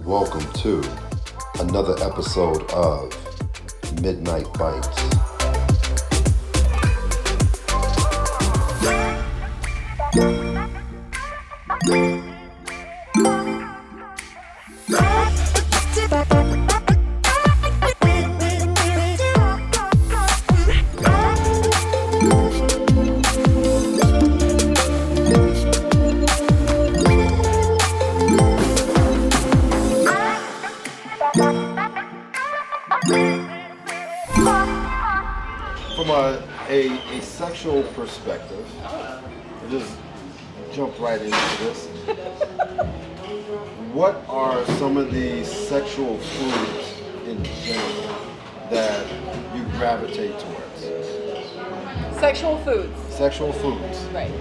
welcome to another episode of Midnight Bites. From a sexual perspective, we'll just jump right into this. What are some of the sexual foods in general that you gravitate towards? Sexual foods. Sexual foods. Right.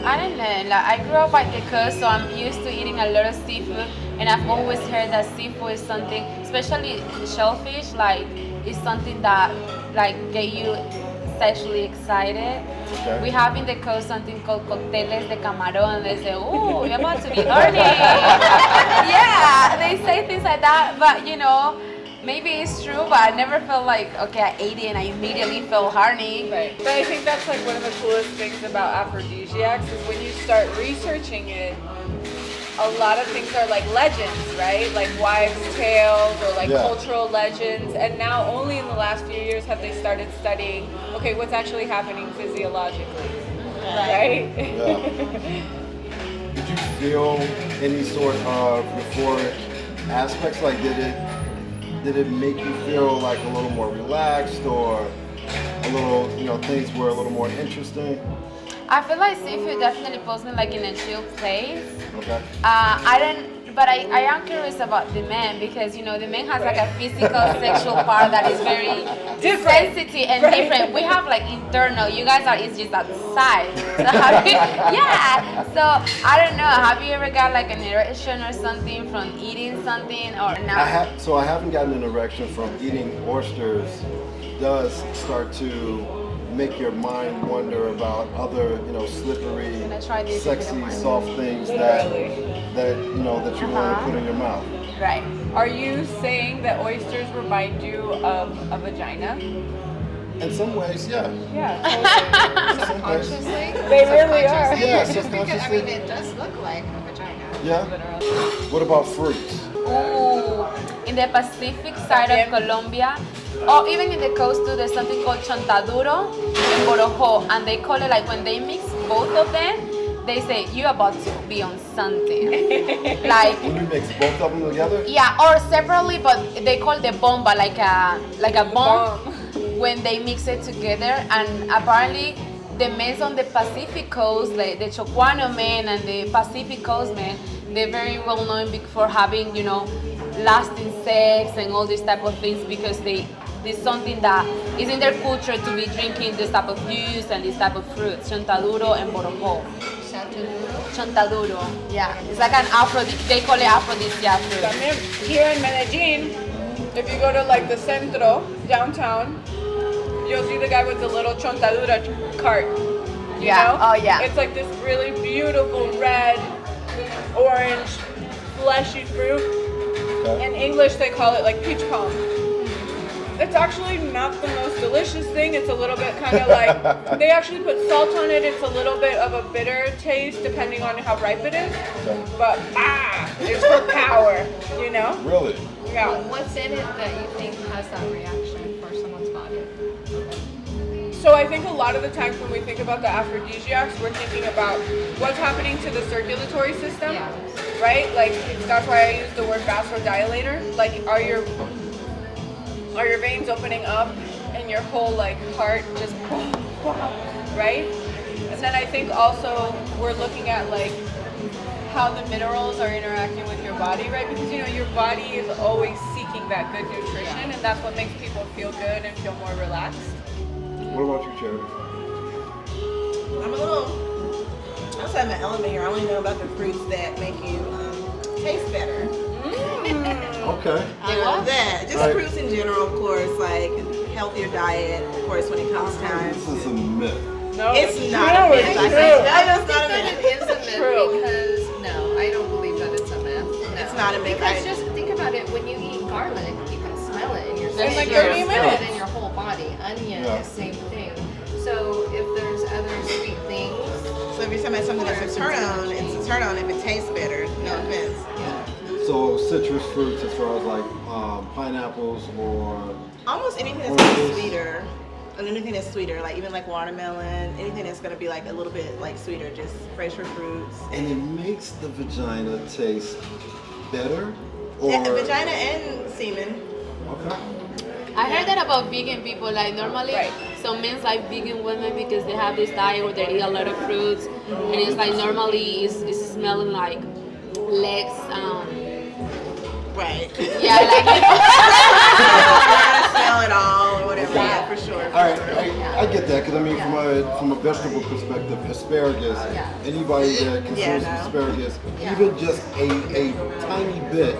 I don't know, like, I grew up by the coast, so I'm used to eating a lot of seafood, and I've always heard that seafood is something, especially shellfish, like, is something that, like, get you sexually excited. Okay. We have in the coast something called cócteles de camarón. They say, "Oh, you're about to be horny." Yeah, they say things like that, but you know, maybe it's true, but I never felt like, okay, I ate it and I immediately felt horny. Right. But I think that's like one of the coolest things about aphrodisiacs is when you start researching it, a lot of things are like legends, right? Like wives' tales or like cultural legends. And now only in the last few years have they started studying, okay, what's actually happening physiologically, right? Yeah. Did you feel any sort of euphoric aspects? Like, did it make you feel like a little more relaxed, or a little, you know, things were a little more interesting? I feel like seafood definitely puts me like in a chill place. Okay. But I am curious about the men, because you know the man has like a physical sexual part that is very sensitive and different. We have like internal. You guys are it's just outside. So so I don't know. Have you ever got like an erection or something from eating something or not? I haven't gotten an erection from eating oysters. Does start to make your mind wonder about other, you know, slippery, sexy, soft things that you know that you want to put in your mouth. Right. Are you saying that oysters remind you of a vagina? In some ways, yeah. Yeah. Subconsciously? They really are. Yeah, Because, subconsciously. I mean, it does look like a vagina. Yeah. What about fruits? Ooh, in the Pacific side of Colombia, or even in the coast too, there's something called chontaduro and borojo, and they call it like when they mix both of them, they say you're about to be on something. Like When you mix both of them together? yeah, or separately, but they call the bomba like a bomb when they mix it together. And apparently the men on the Pacific coast, like the Chocuano men and the Pacific coast men, they're very well known for having, you know, lasting sex and all these type of things, because it's something that is in their culture to be drinking this type of juice and this type of fruits, chontaduro and borojo. Chontaduro, yeah, it's like an they call it aphrodisiac fruit. También here in Medellín, if you go to like the centro, downtown, you'll see the guy with the little chontadura cart. You know? Oh yeah. It's like this really beautiful red, orange, fleshy fruit. Okay. In English, they call it like peach palm. It's actually not the most delicious thing. It's a little bit kind of like, they actually put salt on it. It's a little bit of a bitter taste depending on how ripe it is. Okay. But it's for power, you know? Really? Yeah. What's in it that you think has that reaction for someone's body? So I think a lot of the times when we think about the aphrodisiacs, we're thinking about what's happening to the circulatory system, right? Like, that's why I use the word vasodilator. Like, are your veins opening up and your whole like heart just right? And then I think also we're looking at like how the minerals are interacting with your body, right? Because you know your body is always seeking that good nutrition, and that's what makes people feel good and feel more relaxed. What about you, Charity? I'm a little outside my element here. I only know about the fruits that make you taste better. Okay. That. Just Right. fruits in general, of course, like healthier diet, of course, when it comes time. This is a myth. No, It's not true, a myth. it's I true. think that is not a It myth. is a myth True. something that's a turn on, it's a turn on if it tastes better. No offense. So citrus fruits, as far as like pineapples or Almost anything that's gonna be sweeter. And anything that's sweeter, like even like watermelon, anything that's gonna be like a little bit like sweeter, just fresher fruits. and it makes the vagina taste better, or Yeah, vagina and semen. okay. I heard that about vegan people. Like normally, some men like vegan women because they have this diet where they eat a lot of fruits, and it's like normally it's smelling like legs. Right. Yeah, like Smell it all or whatever. Yeah, for sure. All right, I get that because I mean, from a vegetable perspective, asparagus. Anybody that consumes asparagus, even just a tiny bit,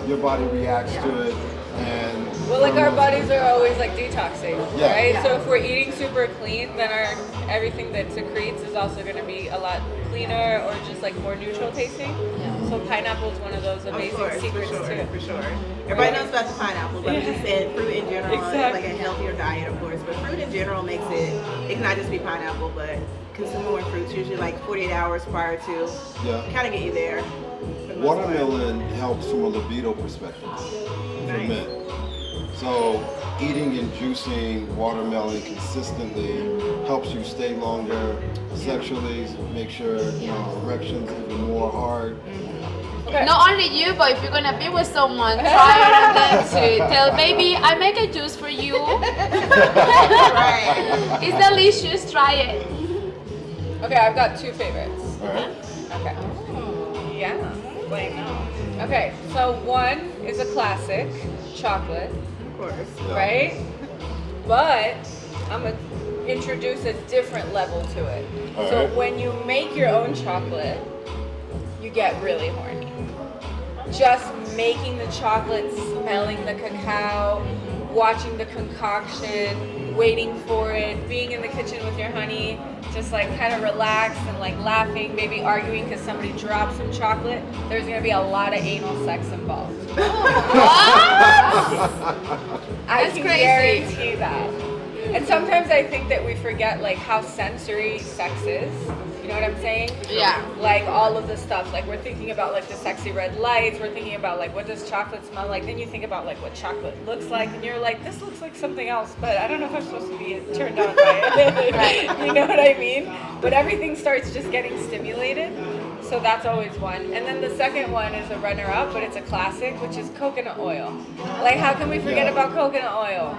your body reacts to it, and Well, like our bodies are always like detoxing, Yeah. right? Yeah. So if we're eating super clean, then our everything that secretes is also going to be a lot cleaner or just like more neutral tasting. So pineapple is one of those amazing Of course, secrets for sure, too. for sure. Everybody knows about the pineapple, but we said fruit in general is Exactly. like a healthier diet, of course. But fruit in general makes it cannot just be pineapple, but consuming more fruits, usually like 48 hours prior to, kind of get you there. for the most part. watermelon helps from a libido perspective for men. So eating and juicing watermelon consistently helps you stay longer sexually, make sure erections even more hard. not only you, but if you're gonna be with someone, try it on them too. Tell baby, I make a juice for you. Right. It's delicious. Try it. Okay, I've got two favorites. All right. Okay. Yeah. Like okay, so one is a classic, chocolate, Of course. right? But I'm gonna introduce a different level to it. All So right. when you make your own chocolate, you get really horny. Just making the chocolate, smelling the cacao, watching the concoction, waiting for it, being in the kitchen with your honey, just like kind of relaxed and like laughing, maybe arguing because somebody dropped some chocolate. There's gonna be a lot of anal sex involved. I That's can crazy. guarantee that. And sometimes I think that we forget like how sensory sex is. You know what I'm saying? Yeah. Like all of the stuff. Like we're thinking about like the sexy red lights. We're thinking about like what does chocolate smell like. Then you think about like what chocolate looks like, and you're like, this looks like something else, but I don't know if I'm supposed to be turned on by it. You know what I mean? But everything starts just getting stimulated. So that's always one. And then the second one is a runner-up, but it's a classic, which is coconut oil. Like how can we forget about coconut oil?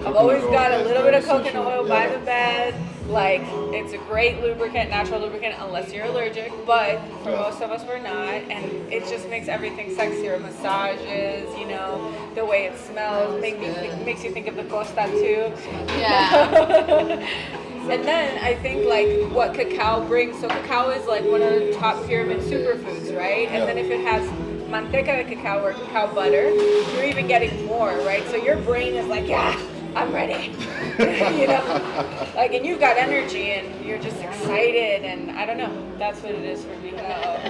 I've always got a little bit of coconut oil by the bed. Like, it's a great lubricant, natural lubricant, unless you're allergic. But for most of us, we're not. And it just makes everything sexier. Massages, you know, the way it smells, makes you think of the costa too. Yeah. And then I think like what cacao brings. So cacao is like one of the top pyramid superfoods, right? And then if it has manteca de cacao or cacao butter, you're even getting more, right? So your brain is like, yeah, I'm ready. You know, like, and you've got energy and you're just excited, and I don't know. That's what it is for me.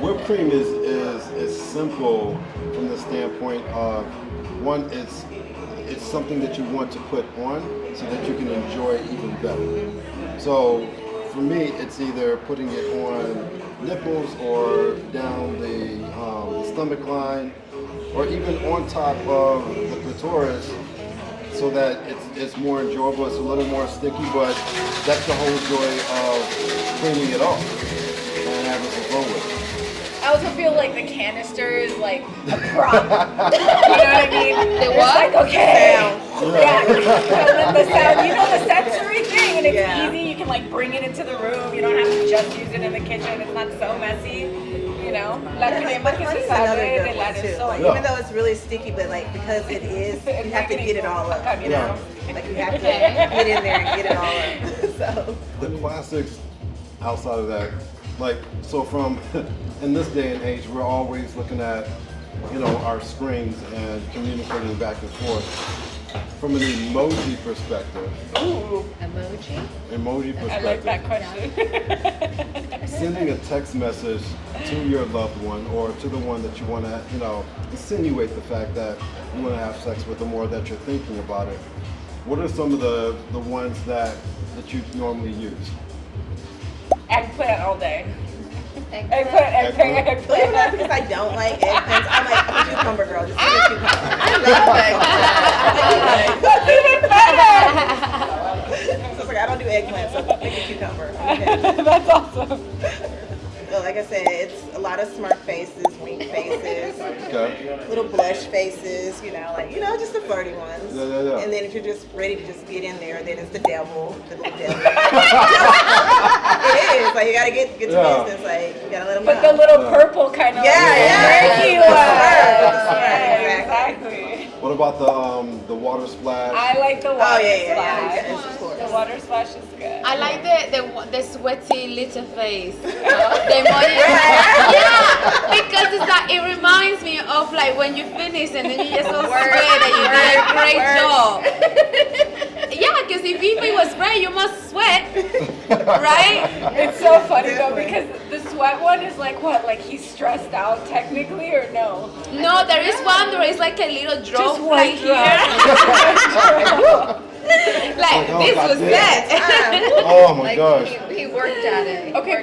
Whipped cream is simple from the standpoint of one, it's something that you want to put on so that you can enjoy it even better. So for me, it's either putting it on nipples or down the stomach line, or even on top of the clitoris, so that it's more enjoyable. It's a little more sticky, but that's the whole joy of cleaning it off and having some fun with it. I also feel like the canister is like a prop. You know what I mean? The It's what? like, okay. Yeah. And then the sound, you know, the sensory thing, and it's easy. You can like bring it into the room. You don't have to just use it in the kitchen. It's not so messy. You know, la crema que se Honey's sabe another de good la one too. risotto. Like, even though it's really sticky, but like because it is, you have to get it all up. You know, like you have to get in there and get it all up. So The classics outside of that, like, so from in this day and age, we're always looking at, you know, our screens and communicating back and forth. From an emoji perspective, Ooh, emoji I like that perspective, question. sending a text message to your loved one or to the one that you want to, you know, insinuate the fact that you want to have sex with them or that you're thinking about it. What are some of the ones that you normally use? Eggplant all day. Eggplant. Believe it or not, because I don't like eggplants, I'm like, I'm a cucumber girl. Just give me a cucumber. I love eggplant. So it's like, I don't do eggplant, so make a cucumber. Okay. That's awesome. So like I said, it's a lot of smirk faces, wink faces, little blush faces, just the flirty ones. Yeah. And then if you're just ready to just get in there, then it's the devil, the little devil. It is, like you gotta get to business, like you gotta let them know. But the little purple kind of murky one. Exactly. What about the water splash? I like the water splash. Yes, of course. The water splash is good. I like the sweaty little face. The emoji. Yeah, because it's like it reminds me of like when you finish and then you just all sweat and you did a great job. Yeah, because if it was great, you must sweat, right? It's so funny though because the sweat one is like what? Like he's stressed out technically or no? No, there is one where it's like a little drop Just like one here. Like this was set. Oh my gosh. He worked at it. Okay,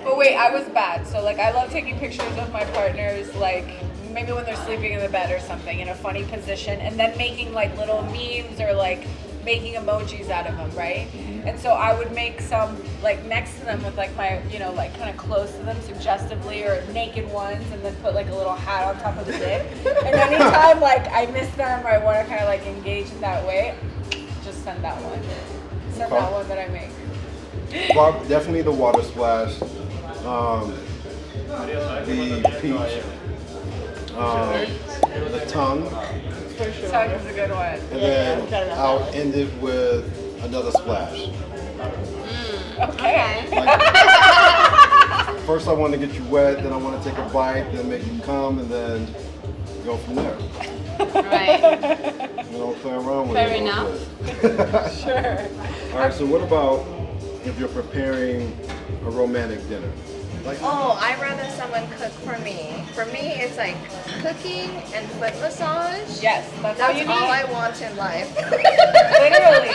but wait, I was bad. So like I love taking pictures of my partners like maybe when they're sleeping in the bed or something in a funny position and then making like little memes or like making emojis out of them, right? And so I would make some like next to them with like my, like kind of close to them suggestively or naked ones and then put like a little hat on top of the dick. And anytime like I miss them or I want to kind of like engage in that way, just send that one. Send that one that I make. Definitely the water splash, the peach, the tongue, Tongue is a good one. and then I'll end it with another splash. Okay. First I want to get you wet, then I want to take a bite, then make you come, and then go from there. Right. You don't play around with Fair it. enough. Sure. All right, so what about if you're preparing a romantic dinner? Like, I'd rather someone cook for me. For me, it's like cooking and foot massage. Yes, that's all you That's need. all I want in life. Literally.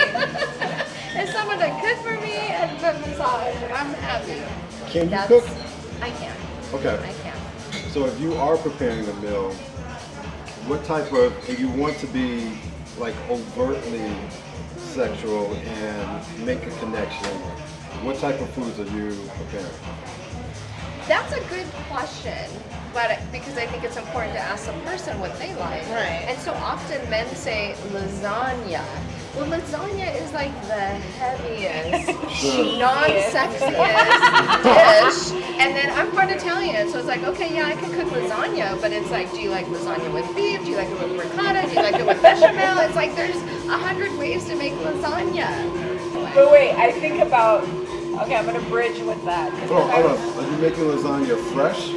It's someone to cook for me and foot massage. I'm happy. can you cook? I can. Okay. I can. So if you are preparing a meal, what type of, if you want to be like overtly sexual and make a connection, what type of foods are you preparing? That's a good question, but because I think it's important to ask the person what they like. Right. And so often men say lasagna. Well, lasagna is like the heaviest, non-sexiest dish. And then I'm part Italian, so it's like, okay, yeah, I can cook lasagna, but it's like, do you like lasagna with beef? Do you like it with ricotta? Do you like it with bechamel? It's like there's 100 ways to make lasagna. But wait, I think about, okay, I'm gonna bridge with that. Hold on. Are you making lasagna fresh?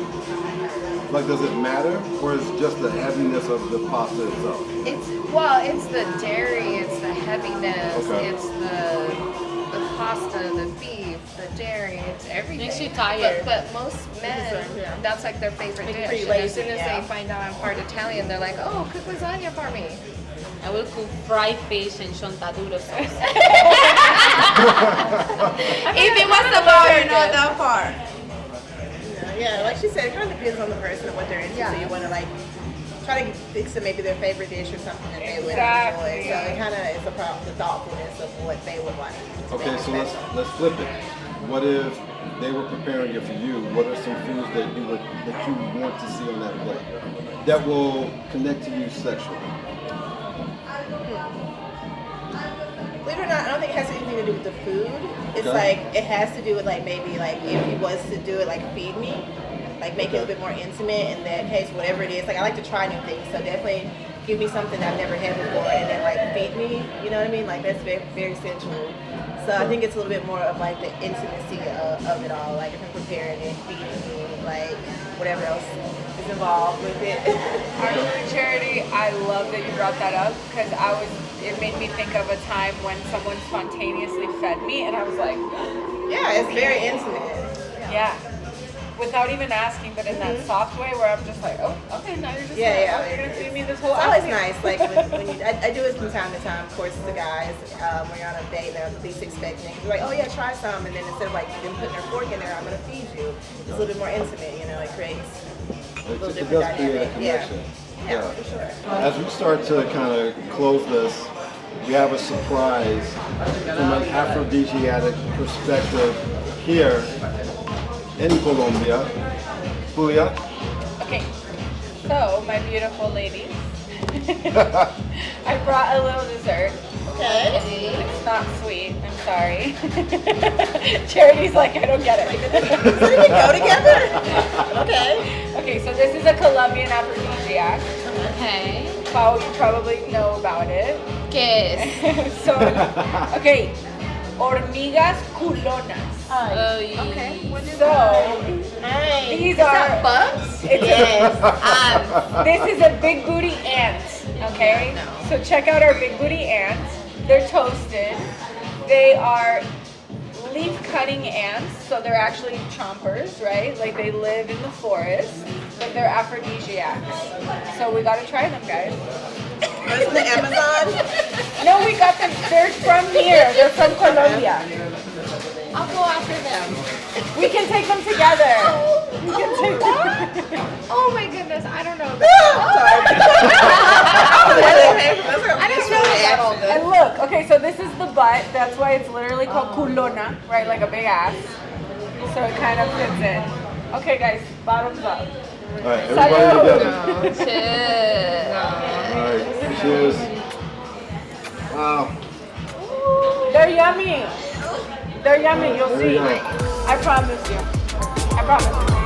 Like, does it matter, or is it just the heaviness of the pasta itself? It's the dairy, it's the heaviness, Okay. it's the pasta, the beef, the dairy, it's everything. Makes you tired. But most men, that's like their favorite dish. pretty And as soon lazy, as yeah. they find out I'm part Italian, they're like, oh, cook lasagna for me. I will cook fried fish and chontaduro sauce. If it was the bar, Not that far. Yeah, like she said, it kind of depends on the person and what they're into. So you want to like try to fix them maybe their favorite dish or something that they would enjoy. So it kind of is the thoughtfulness of what they would like. to Okay, make so it special. let's flip it. What if they were preparing it for you? What are some foods that you want to see on that plate that will connect to you sexually? Believe it or not, I don't think it has anything to do with the food. It's Okay. like it has to do with like maybe like if he was to do it like feed me, like make it a bit more intimate. In that case, whatever it is, like I like to try new things. So definitely give me something I've never had before, and then like feed me. You know what I mean? Like that's very very sensual. So I think it's a little bit more of like the intimacy of it all. Like if I'm preparing it, feeding me, like whatever else is involved with it. Actually, Charity, I love that you brought that up because it made me think of a time when someone spontaneously fed me and I was like, Yeah, it's very intimate. yeah. without even asking, but in that soft way where I'm just like, oh, okay, now you're just you're gonna feed me this whole It's always outfit. nice, like when you, I do it from time to time, of course, to guys, when you're on a date, they're at least expecting it. You're like, oh yeah, try some, and then instead of like them putting their fork in there, I'm gonna feed you. It's a little bit more intimate, you know, it creates a little It different does create a dynamic. connection. Yeah, for sure. As we start to kind of close this, we have a surprise from an aphrodisiac perspective here in Colombia. Julia? Okay, so my beautiful ladies, I brought a little dessert. Okay. It's not sweet, I'm sorry. Charity's like, I don't get it. So we can go together? Okay. Okay, so this is a Colombian aphrodisiac. Okay. Pao, you probably know about it. ¿Qué es? So, okay, hormigas culonas. Ay. So, Nice. these Is that are bugs? It's Yes. this is a big booty ant, okay? So check out our big booty ants. They're toasted. They are leaf cutting ants, so they're actually chompers, right? Like they live in the forest, but they're aphrodisiacs. So we gotta try them, guys. From the Amazon? No, we got them. They're from here. They're from Colombia. I'll go after them. We can take them together. We can take them. Oh my goodness, I don't know. I don't know about all this. And look, okay, so this is the butt. That's why it's literally called culona, right? Like a big ass. So it kind of fits in. Okay, guys, bottoms up. All right, everybody together. Cheers. All right, cheers. Wow. They're yummy. They're yummy. You'll There we see. go. I promise you. I promise you.